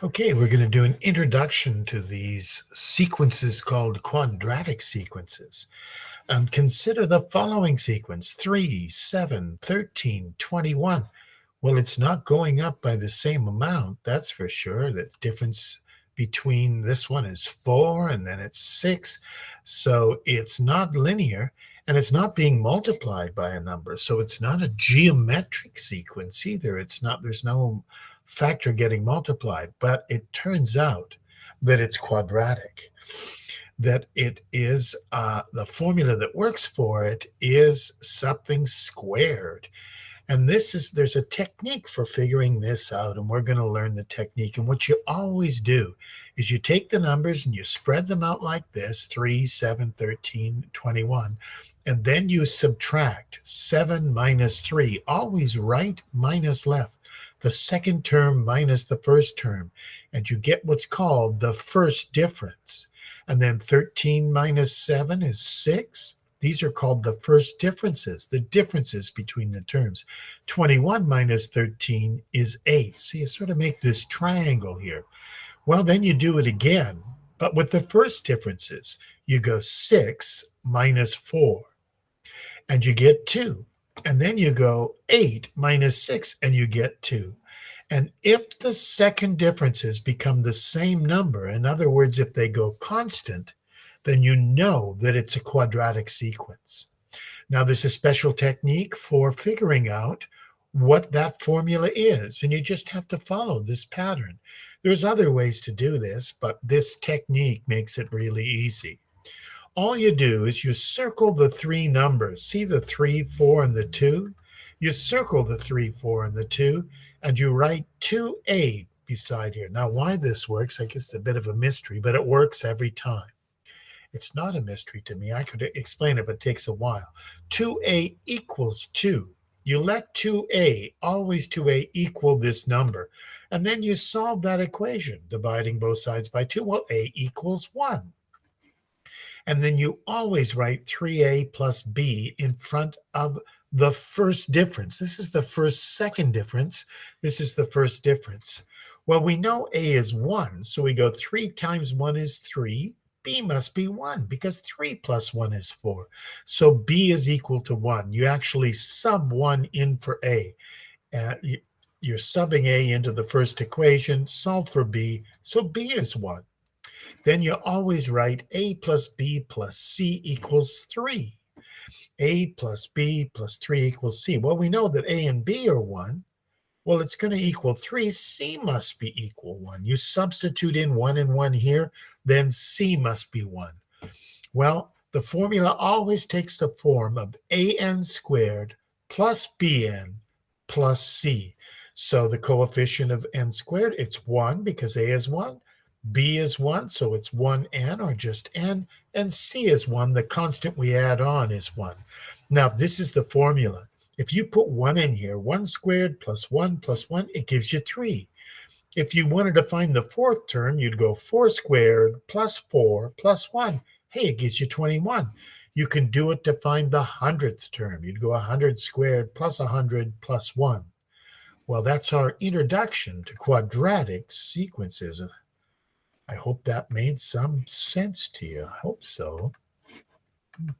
Okay, we're going to do an introduction to these sequences called quadratic sequences. Consider the following sequence: 3, 7, 13, 21. Well, it's not going up by the same amount, that's for sure. The difference between this one is 4 and then it's 6. So it's not linear and it's not being multiplied by a number. So it's not a geometric sequence either. There's no factor getting multiplied, but it turns out that it's quadratic, that it is the formula that works for it is something squared. And there's a technique for figuring this out, and we're going to learn the technique. And what you always do is you take the numbers and you spread them out like this: 3, 7, 13, 21. And then you subtract 7 minus 3, always right minus left, the second term minus the first term, and you get what's called the first difference. And then 13 minus 7 is 6. These are called the first differences, the differences between the terms. 21 minus 13 is 8. So you sort of make this triangle here. Well, then you do it again, but with the first differences. You go 6 minus 4, and you get 2. And then you go 8 minus 6, and you get 2. And if the second differences become the same number, in other words, if they go constant, then you know that it's a quadratic sequence. Now, there's a special technique for figuring out what that formula is, and you just have to follow this pattern. There's other ways to do this, but this technique makes it really easy. All you do is you circle the three numbers. See the 3, 4, and the 2? You circle the 3, 4, and the 2, and you write 2a beside here. Now, why this works, I guess it's a bit of a mystery, but it works every time. It's not a mystery to me. I could explain it, but it takes a while. 2a equals 2. You let 2a, always 2a, equal this number. And then you solve that equation, dividing both sides by 2. Well, a equals 1. And then you always write 3a plus b in front of the first difference. This is the second difference. This is the first difference. Well, we know a is 1, so we go 3 times 1 is 3. B must be 1 because 3 plus 1 is 4. So b is equal to 1. You actually sub 1 in for a. You're subbing a into the first equation, solve for b, so b is 1. Then you always write a plus b plus c equals 3. A plus b plus 3 equals c. Well, we know that a and b are 1. Well, it's going to equal 3. C must be equal 1. You substitute in 1 and 1 here, then c must be 1. Well, the formula always takes the form of an squared plus bn plus c. So the coefficient of n squared, it's 1 because a is 1. B is 1, so it's 1n or just n, and c is 1. The constant we add on is 1. Now, this is the formula. If you put 1 in here, 1 squared plus 1, it gives you 3. If you wanted to find the fourth term, you'd go 4 squared plus 4 plus 1. Hey, it gives you 21. You can do it to find the 100th term. You'd go 100 squared plus 100 plus 1. Well, that's our introduction to quadratic sequences. I hope that made some sense to you. I hope so. Okay.